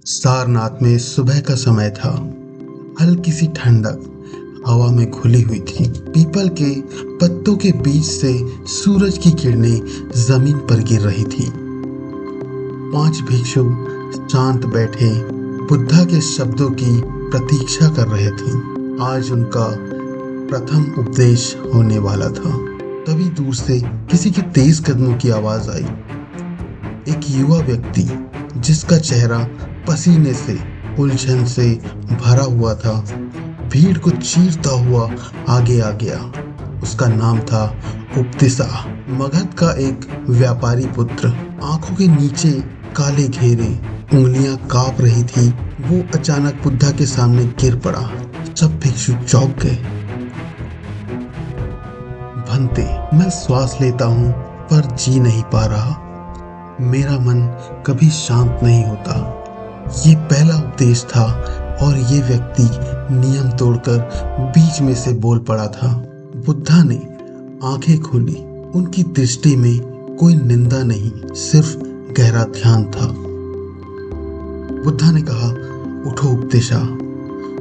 सारनाथ में सुबह का समय था। हल्की सी ठंडक हवा में घुली हुई थी। पीपल के पत्तों के बीच से सूरज की किरणें जमीन पर गिर रही थी। 5 भिक्षु शांत बैठे बुद्धा के शब्दों की प्रतीक्षा कर रहे थे। आज उनका प्रथम उपदेश होने वाला था। तभी दूर से किसी के तेज कदमों की आवाज आई। एक युवा व्यक्ति जिसका चेहरा पसीने से उलझन से भरा हुआ था, भीड़ को चीरता हुआ आगे आ गया। उसका नाम था उपतिसा, मगध का एक व्यापारी पुत्र। आंखों के नीचे काले घेरे, उंगलियां कांप रही थी। वो अचानक बुद्धा के सामने गिर पड़ा। सब भिक्षु चौंक गए। भंते, मैं श्वास लेता हूँ पर जी नहीं पा रहा। मेरा मन कभी शांत नहीं होता। ये पहला उपदेश था और ये व्यक्ति नियम तोड़कर बीच में से बोल पड़ा था। बुद्धा ने आंखें खोली। उनकी दृष्टि में कोई निंदा नहीं, सिर्फ गहरा ध्यान था। बुद्धा ने कहा, उठो उपदेशा,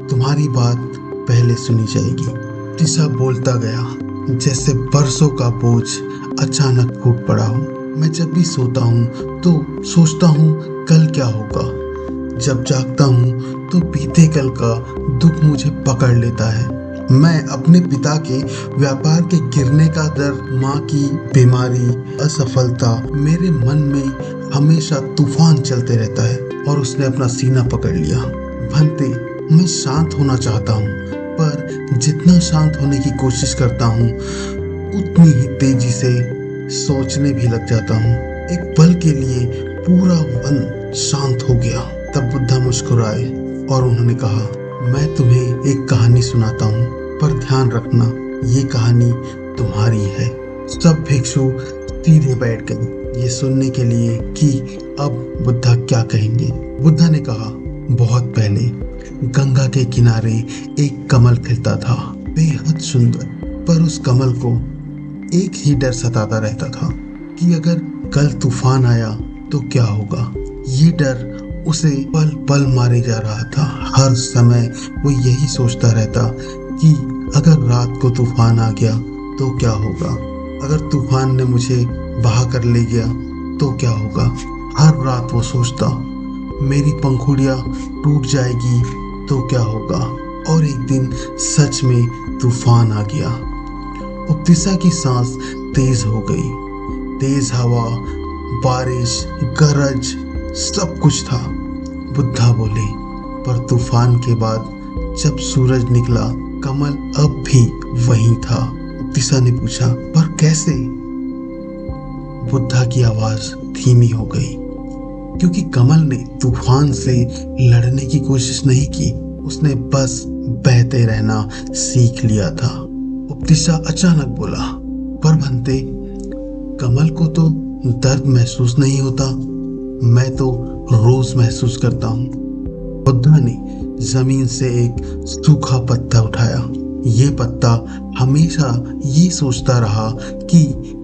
तुम्हारी बात पहले सुनी जाएगी। उपदेशा बोलता गया जैसे बरसों का बोझ अचानक फूट पड़ा हो। मैं जब भी सोता हूँ तो सोचता हूँ कल क्या होगा। जब जागता हूँ तो बीते कल का दुख मुझे पकड़ लेता है। मैं अपने पिता के व्यापार के गिरने का डर, माँ की बीमारी, असफलता, मेरे मन में हमेशा तूफान चलते रहता है और उसने अपना सीना पकड़ लिया। भंते, मैं शांत होना चाहता हूँ, पर जितना शांत होने की कोशिश करता हूँ उतनी ही तेजी से सोचने भी लग जाता हूँ। एक पल के लिए पूरा वन शांत हो गया। तब बुद्धा मुस्कुराए और उन्होंने कहा, मैं तुम्हें एक कहानी सुनाता हूँ, पर ध्यान रखना ये कहानी तुम्हारी है। सब भिक्षु सीधे बैठ गए ये सुनने के लिए कि अब बुद्धा क्या कहेंगे। बुद्धा ने कहा, बहुत पहले गंगा के किनारे एक कमल खिलता था, बेहद सुंदर। पर उस कमल को एक ही डर सताता रहता था कि अगर कल तूफान आया तो क्या होगा। ये डर उसे पल पल मारे जा रहा था। हर समय वो यही सोचता रहता कि अगर रात को तूफान आ गया तो क्या होगा, अगर तूफान ने मुझे बहा कर ले गया तो क्या होगा। हर रात वो सोचता, मेरी पंखुड़ियां टूट जाएगी तो क्या होगा। और एक दिन सच में तूफान आ गया। उपतिसा की सांस तेज हो गई। तेज हवा, बारिश, गरज, सब कुछ था। बुद्धा बोले, पर तूफान के बाद जब सूरज निकला, कमल अब भी वहीं था। उपतिसा ने पूछा, पर कैसे? बुद्धा की आवाज धीमी हो गई, क्योंकि कमल ने तूफान से लड़ने की कोशिश नहीं की, उसने बस बहते रहना सीख लिया था। उपतिसा अचानक बोला, पर भंते, कमल को तो दर्द महसूस नहीं होता, मैं तो रोज महसूस करता हूँ। बुद्धा ने जमीन से एक सूखा पत्ता उठाया। ये पत्ता हमेशा ये सोचता रहा कि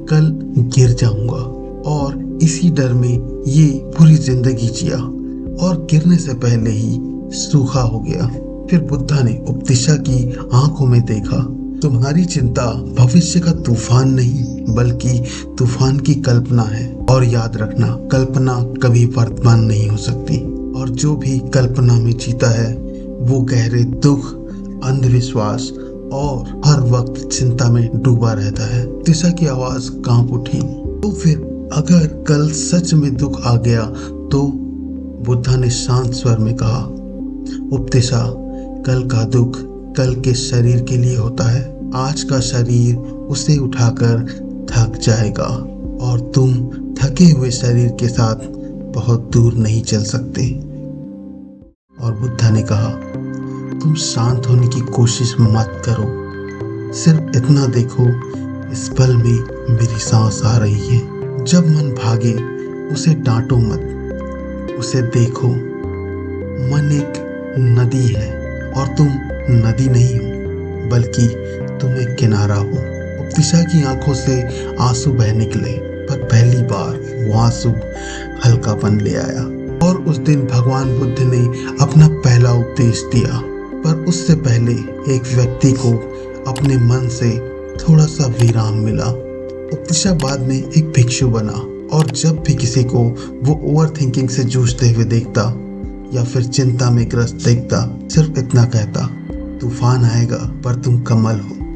कल गिर जाऊंगा, और इसी डर में ये पूरी जिंदगी जिया और गिरने से पहले ही सूखा हो गया। फिर बुद्धा ने उपतिसा की आंखों में देखा, तुम्हारी चिंता भविष्य का तूफान नहीं बल्कि तूफान की कल्पना है। और याद रखना, कल्पना कभी वर्तमान नहीं हो सकती, और जो भी कल्पना में जीता है वो गहरे दुख, अंधविश्वास और हर वक्त चिंता में डूबा रहता है। उपतिसा की आवाज कांप उठी। तो फिर अगर कल सच में दुख आ गया तो? बुद्धा ने शांत स्वर में कहा, उपतिसा, कल का दुख कल के शरीर के लिए होता है। आज का शरीर उसे उठाकर थक जाएगा और तुम थके हुए शरीर के साथ बहुत दूर नहीं चल सकते। और बुद्धा ने कहा, तुम शांत होने की कोशिश मत करो, सिर्फ इतना देखो, इस पल में मेरी सांस आ रही है। जब मन भागे उसे डांटो मत, उसे देखो। मन एक नदी है और तुम नदी नहीं हो बल्कि तुम एक किनारा हो। उपतिसा की आंखों से आंसू बह निकले, पर पहली बार वो आंसू हल्कापन ले आया। और उस दिन भगवान बुद्ध ने अपना पहला उपदेश दिया। पर उससे पहले एक व्यक्ति को अपने मन से थोड़ा सा विराम मिला। उपनिषा बाद में एक भिक्षु बना और जब भी किसी को वो ओवर थिंकिंग से जूझते हुए देखता या फिर चिंता में ग्रस्त देखता, सिर्फ इतना कहता, तूफान आएगा पर तुम कमल हो।